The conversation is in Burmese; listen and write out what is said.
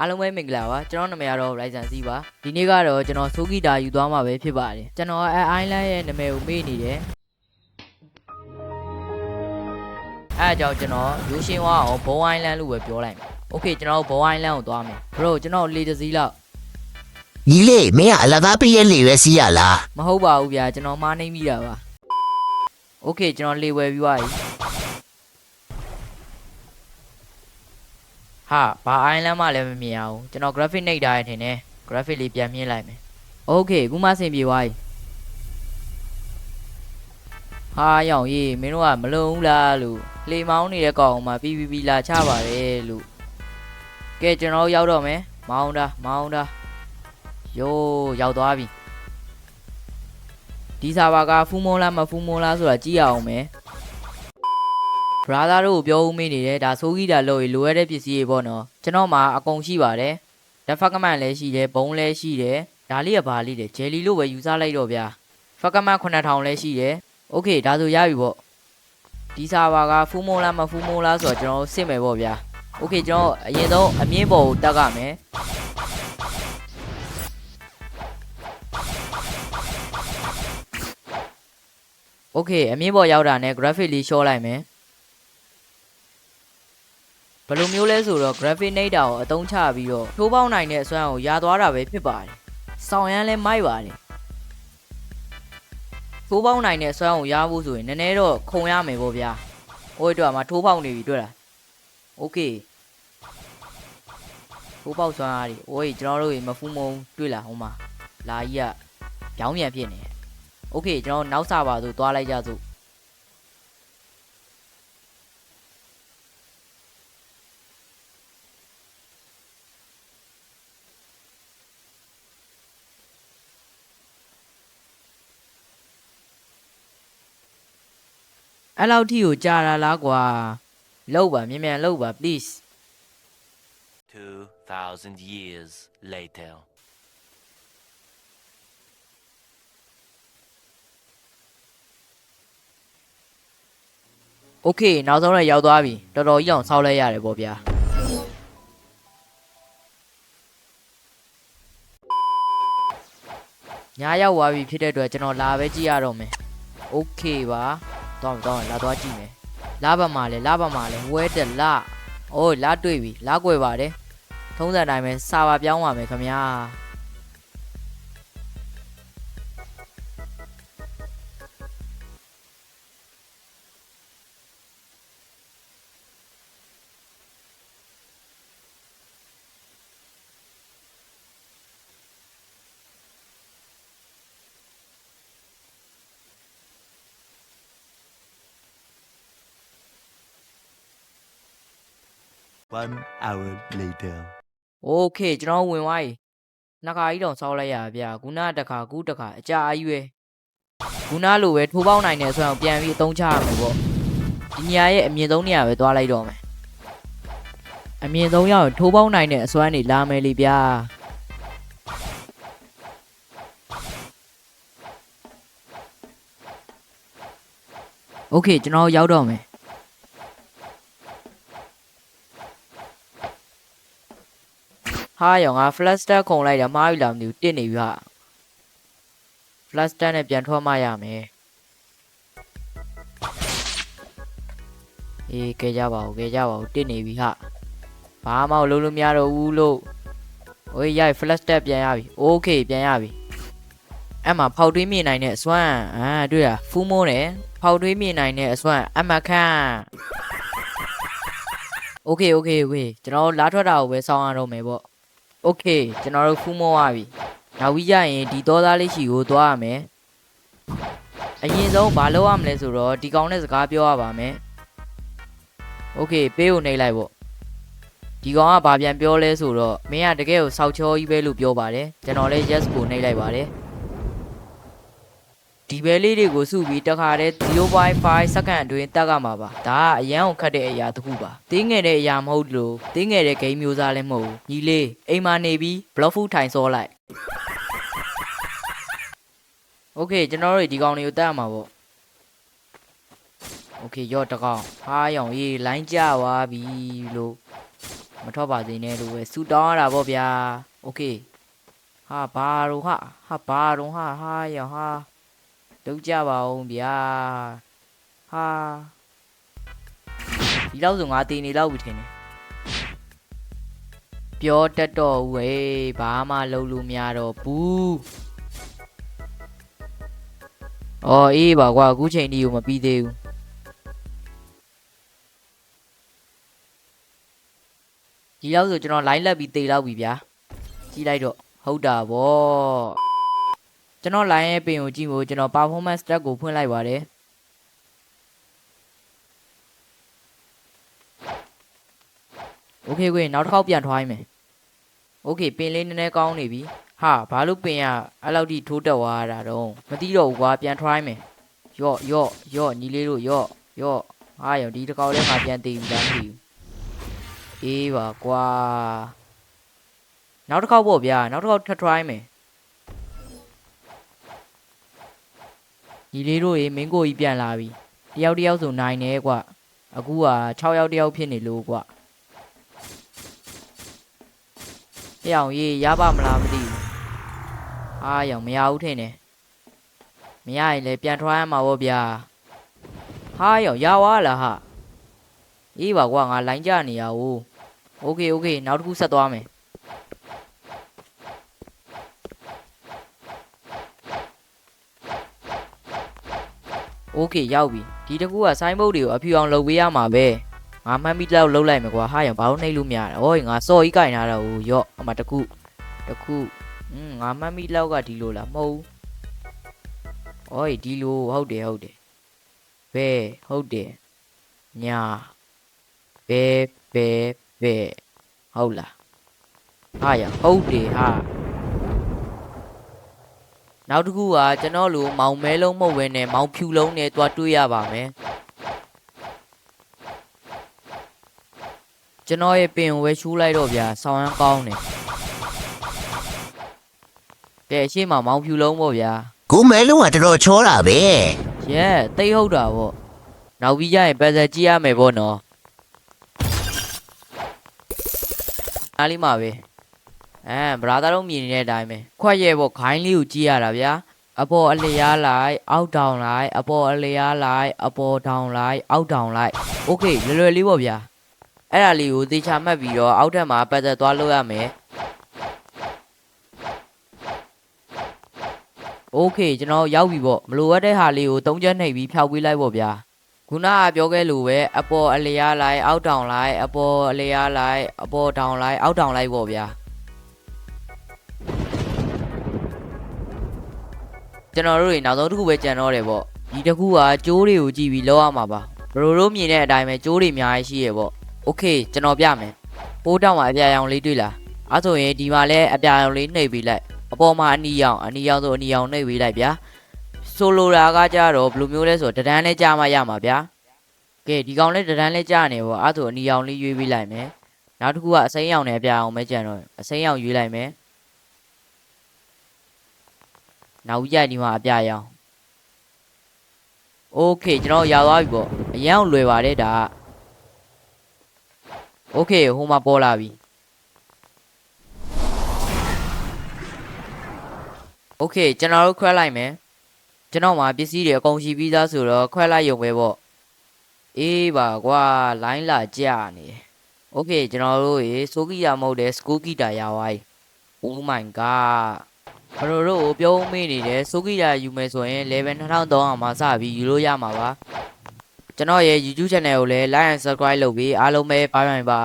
အားလုံးပဲမင်္ဂလာပါကျွန်တော်နာမည်ကတော့ Ryzen C ပါဒီနေ့ကတော့ကျွန်တော်ဆိုဂီတာယူသွားမှာပဲဖြစ်ပါတယ်ကျွန်တော်အိုင်းလန်းရဲ့နာမည်ကိုမေ့နေတယ်အဲအကြောင်းကျွန်တော်ရိုးရှင်းသွားအောင်ဘုံအိုင်းလန်းလို့ပဲပြောလိုက်မယ်โอเคကျွန်တော်ဘုံအိုင်းလန်းကိုသွားမယ် bro ကျွန်တော်လေတစ်စီးလောက်ညီလေးမင်းကအလကားပြည့်ရဲ့လေပဲစီးရလားမဟုတ်ပါဘူးဗျာကျွန်တော်မားနေမိတာပါโอเคကျွန်တော်လေဝယ်ပြီးသွားပြီဟာဘာအိုင်းလန်းမှလည်းမမြင်အောင်ကျွန်တော် graphic နှိပ်ထားရထင်တယ် graphic လေးပြန်မြင်လိုက်မယ်โอเคအခုမှဆင်ပြေသွားပြီဟာရောင်ကြီးမင်းတို့ကမလုံဘူးလားလို့လေမောင်းနေတဲ့ကောင်မှပြီးလာချပါတယ်လို့ကဲကျွန်တော်ရောက်တော့မယ်မောင်းတာယိုးရောက်သွားပြီဒီစာပါကဖူးမုံလားမဖူးမုံလားဆိုတာကြည့်ရအောင်မယ်brother တို့ကိုပြောဦးမေးနေတယ်ဒါဆိုကြီးတာလို့လိုရတဲ့ပစ္စည်းတွေပေါ့နော်ကျွန်တော်မှာအကုန်ရှိပါတယ်ဓာတ်ဖက်ကမန်လည်းရှိတယ်ဘုံလည်းရှိတယ်ဒါလေးကဘာလေးလဲဂျယ်လီလို့ပဲယူစားလိုက်တော့ဗျာဖက်ကမန်9000လည်းရှိတယ်โอเคဒါဆိုရပြီပေါ့ဒီစာပါကဖူးမုံလားမဖူးမုံလားဆိုတော့ကျွန်တော်စစ်မယ်ပေါ့ဗျာโอเคကျွန်တော်အရင်ဆုံးအမြင့်ပေါ်ကိုတက်ရမယ်โอเคအမြင့်ပေါ်ရောက်တာနဲ့ graphic လေး show လိုက်မယ်ဘယ်လိုမျိုးလဲဆိုတော့ graphic နှိပ်တာကိုအသုံးချပြီးတော့ထိုးပေါက်နိုင်တဲ့အစွမ်းကိုရသွားတာပဲဖြစ်ပါတယ်။ဆောင်းရမ်းလဲမိုက်ပါတယ်။ထိုးပေါက်နိုင်တဲ့အစွမ်းကိုရဖို့ဆိုရင်နည်းနည်းတော့ခုံရမယ်ပေါ့ဗျာ။ဟိုအတွက်မှာထိုးပေါက်နေပြီတွေ့လား။ Okay ။ထိုးပေါက်စွမ်းအားတွေ။အိုးကျွန်တော်တို့မဖူးမုံတွေ့လားဟိုမှာ။လာကြီးကပြောင်းပြန်ဖြစ်နေတယ်။ Okayကျွန်တော်နောက်စားပါဆိုသွားလိုက်ကြစို့။အဲ့လောက်ထိကိုကြာလာလားကွာလောက်ပါမြန်လောက်ပါ please 2000 years later Okay နောက်ဆုံးတော့ရောက်သွားပြီတော်တော်ကြီးအောင်ဆောက်လိုက်ရတယ်ပေါ့ဗျာညာရောက်သွားပြီဖြစ်တဲ့အတွက်ကျွန်တော်လာပဲကြည့်ရတော့မယ် Okay ပါတော့လာသွားကြည့်မယ်လာပါမှာလဲဝဲတက်လာအိုးလာတွေ့ပြီလာကွယ်ပါတယ်ထုံးစံတိုင်းပဲစာပါပြောင်းပါမယ်ခင်ဗျာ1 hour later Okay ကျွန်တော်ဝင်သွားပြီနှစ်ခါကြီးတောင်စောက်လိုက်ရဗျာခုနတခါခုတခါအကြာအကြီးပဲခုနလိုပဲထိုးပေါက်နိုင်တယ်ဆိုတော့ပြန်ပြီးအသုံးချရမယ်ပေါ့ဒီနေရာရဲ့အမြင့်ဆုံးနေရာပဲသွားလိုက်တော့မယ်အမြင့်ဆုံးရောက်ထိုးပေါက်နိုင်တဲ့အစွမ်းတွေလာမယ်လေဗျာOkayကျွန်တော်ရောက်တော့မယ်ဟာရောငါ flash stat ခုံလိုက်တာမှားပြီလားမသိဘူးတစ်နေပြီဟာ flash stat နဲ့ပြန်ထွက်မှရမယ်အေးကဲကြပါဦးတစ်နေပြီဟာဘာမှမလုပ်လို့မရတော့ဘူးလို့ဟိုရိုက် flash stat ပြန်ရပြီ okay ပြန်ရပြီအဲ့မှာဖောက်ထွေးမြင်နိုင်တဲ့အစွမ်းတွေ့လားဖူးမိုးတယ်ဖောက်ထွေးမြင်နိုင်တဲ့အစွမ်းအမခန့် okay ကျွန်တော်လာထွက်တာကိုပဲစောင်းရတော့မယ်ပေါ့Okayကျွန်တော်တို့ဖူးမောရပြီနောက်ပြီးကြရင်ဒီသောသားလေးရှိကိုသွားရမယ်အရင်ဆုံးမလုပ်ရမလဲဆိုတော့ဒီကောင်နဲ့စကားပြောရပါမယ် Okay ပေးကိုနှိပ်လိုက်ပေါ့ဒီကောင်ကဘာပြန်ပြောလဲဆိုတော့မင်းကတကယ်ကိုစောက်ချောကြီးပဲလို့ပြောပါတယ်ကျွန်တော်လည်း yes ကိုနှိပ်လိုက်ပါတယ်ဒီဘဲလေးတွေကိုစုပြီးတခါတည်း 0.5 စက္ကန့်အတွင်းတက်ရမှာပါဒါကအရန်ကိုခတ်တဲ့အရာတစ်ခုပါတင်းငယ်တဲ့အရာမဟုတ်လို့တင်းငယ်တဲ့ဂိမ်းမျိုးစားလည်းမဟုတ်ဘူးညီလေးအိမ်မှာနေပြီး block food ထိုင်စောလိုက် Okay ကျွန်တော်တို့ဒီကောင်တွေကိုတက်ရမှာပေါ့ Okay ရော့တကောင်ဟာရောင်ရေးလိုင်းကြသွားပြီလို့ မထွက်ပါသေးနဲ့လို့ပဲဆူတောင်းရတာပေါ့ဗျာโอเคဟာဘာတော့ဟာဘာတော့ဟာရောင်ဟာတုတ်ကြပါဦးဗျာဟာဒီလောက်ဆိုငါတည်နေလောက်ပြီထင်တယ်ပြောတတ်တော့ဦးဟေးဘာမှလုပ်လို့မရတော့ဘူးအော်အေးပါကွာအခုချိန်ဒီကိုမပြီးသေးဘူးဒီလောက်ဆိုကျွန်တော် line လက်ပြီးတေလောက်ပြီဗျာကြည့်လိုက်တော့ဟုတ်တာဗောကျွန်တော် line ရဲ့ပင်ကိုကြည့်ဖို့ကျွန်တော် performance stat ကိုဖွင့်လိုက်ပါတယ်โอเคကွနောက်တစ်ခေါက်ပြန်ထွားရမယ်โอเคပင်လေးနည်းနည်းကောင်းနေပြီဟာဘာလို့ပင်ကအဲ့လောက်ထိထိုးတက်သွားတာတော့မသိတော့ဘူးကွာပြန်ထွားရမယ်ယော့ညီလေးတို့ယော့ဟာရောဒီတစ်ခေါက်လေးငါပြန်တေးပြီလားမသိဘူးအေးပါကွာနောက်တစ်ခေါက်ပေါ့ဗျာနောက်တစ်ခေါက်ထပ် try မယ်ညီလေးတို့ရေမင်းကိုကြီးပြန်လာပြီတယောက်ဆိုနိုင်နေကွာအခုက6ယောက်တယောက်ဖြစ်နေလို့ကွာအေးအောင်ရေးရပါမလားမသိဘူးအားရောင်မရဘူးထင်တယ်မရရင်လည်းပြန် try ရမှာပေါ့ဗျာဟာရောင်ရသွားလားဟာအေးပါကွာငါလိုင်းကြနေရဦးโอเคနောက်တစ်ခုဆက်သွားမယ်โอเคရောက်ပြီဒီတကူကဆိုင်းဘုတ်တွေကိုအဖြူအောင်လုပ်ပေးရမှာပဲငါမှတ်မိတော့လုပ်လိုက်မယ်ကွာဟာရောင်ဘာလို့နှိပ်လို့မရတာဟောငါစော်ကြီးကြိုင်ထားတာဟိုရော့အမတကူငါမှတ်မိလောက်ကဒီလိုလားမဟုတ်ဟောဒီလိုဟုတ်တယ်ဘဲဟုတ်တယ်ညာဘဲဟုတ်လားဟာရဟုတ်တယ်ဟာနောက်တစ်ခုကကျွန်တော်လိုမောင်မဲလုံးမဟုတ်ဘဲနဲ့မောင်ဖြူလုံးနဲ့တွားတွေးရပါမယ်ကျွန်တော်ရဲ့ပင်ကိုပဲရှိုးလိုက်တော့ဗျာဆောင်းရမ်းကောင်းတယ်ကဲရှေ့မှာမောင်ဖြူလုံးပေါ့ဗျာ ကိုမဲလုံးကတော်တော်ချောတာပဲ ရဲတိတ်ဟုတ်တာပေါ့နောက်ပြီးကြရင်ပတ်စက်ကြည့်ရမယ်ပေါ့နော်အားလေးမှာပဲဗရာသာတို့မြင်နေတဲ့အတိုင်းပဲခွက်ရဲပေါ့ခိုင်းလေးကိုကြည့်ရတာဗျာအပေါ်အလျားလိုက်အောက်တောင်လိုက်အပေါ်အလျားလိုက်အပေါ်တောင်လိုက်အောက်တောင်လိုက်โอเคလွယ်လေးပေါ့ဗျာအဲ့ဒါလေးကိုသေချာမှတ်ပြီးတော့အောက်ထပ်မှာပတ်သက်သွားလို့ရမယ်โอเคကျွန်တော်ရောက်ပြီပေါ့မလိုအပ်တဲ့ဟာလေးကို၃ချက်နှိပ်ပြီးဖြောက်ပေးလိုက်ပေါ့ဗျာခုနကပြောခဲ့လို့ပဲအပေါ်အလျားလိုက်အောက်တောင်လိုက်အပေါ်အလျားလိုက်အပေါ်တောင်လိုက်အောက်တောင်လိုက်ပေါ့ဗျာကျွန်တော်တို့နောက်ဆုံးတစ်ခုပဲကြံတော့တယ်ပေါ့ဒီတစ်ခုကကျိုးတွေကိုကြည့်ပြီးလောက်ရမှာပါဘရိုတို့မြင်တဲ့အတိုင်းပဲကျိုးတွေအများကြီးရှိရပေါ့โอเคကျွန်တော်ပြမယ်ပိုးတောင်မှာအပြာရောင်လေးတွေ့လားအဲ့ဆိုရင်ဒီမှာလည်းအပြာရောင်လေးနှိပ်ပေးလိုက်အပေါ်မှာအနီရောင်ဆိုအနီရောင်နှိပ်ပေးလိုက်ဗျာဆိုလိုတာကကြတော့ဘယ်လိုမျိုးလဲဆိုတော့တဒန်းလေးကြားမှရမှာဗျာကဲဒီကောင်လေးတဒန်းလေးကြားနေပေါ့အဲ့ဆိုအနီရောင်လေးရွေးပေးလိုက်မယ်နောက်တစ်ခုကအစိမ်းရောင်နဲ့အပြာရောင်ပဲကြံတော့အစိမ်းရောင်ရွေးလိုက်မယ်နောက်ကြဒီမှာအပြရောင်โอเคကျွန်တော်ရောက်သွားပြီပေါ့အရန်လွယ်ပါတယ်ဒါโอเคဟိုမှာပေါ်လာပြီโอเคကျွန်တော်တို့ခွဲလိုက်မယ်ကျွန်တော်မှာပစ္စည်းတွေအကုန်ရှိပြီးသားဆိုတော့ခွဲလိုက်ရုံပဲပေါ့အေးပါကွာလိုင်းလာကြနေโอเคကျွန်တော်တို့ရေဆိုကီယာမဟုတ်တဲ့စကူကီတာရသွားပြီ Oh my god ဘရိုတို့ကိုပြုံးမေးနေတယ်ဆိုကီယာယူမယ်ဆိုရင် level 2300မှာစပြီးယူလို့ရမှာပါကျွန်တော်ရဲ့ YouTube channel ကိုလည်း like and subscribe လုပ်ပြီးအားလုံးပဲပါပါ